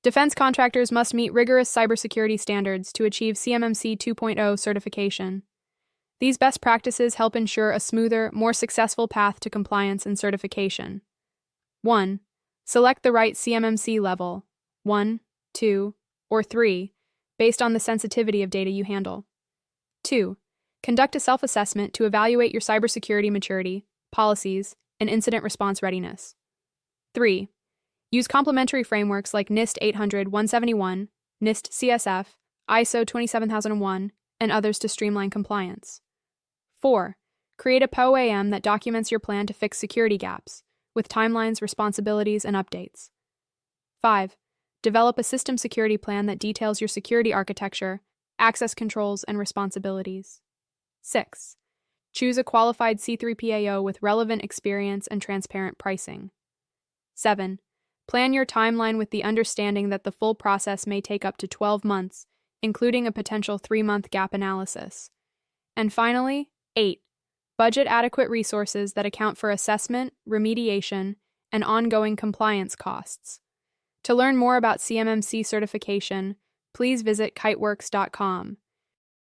Defense contractors must meet rigorous cybersecurity standards to achieve CMMC 2.0 certification. These best practices help ensure a smoother, more successful path to compliance and certification. 1. Select the right CMMC level, 1, 2, or 3, based on the sensitivity of data you handle. 2. Conduct a self-assessment to evaluate your cybersecurity maturity, policies, and incident response readiness. 3. Use complementary frameworks like NIST 800-171, NIST CSF, ISO 27001, and others to streamline compliance. 4. Create a POAM that documents your plan to fix security gaps, with timelines, responsibilities, and updates. 5. Develop a system security plan that details your security architecture, access controls, and responsibilities. 6. Choose a qualified C3PAO with relevant experience and transparent pricing. 7. Plan your timeline with the understanding that the full process may take up to 12 months, including a potential 3-month gap analysis. And finally, 8. Budget adequate resources that account for assessment, remediation, and ongoing compliance costs. To learn more about CMMC certification, please visit kiteworks.com.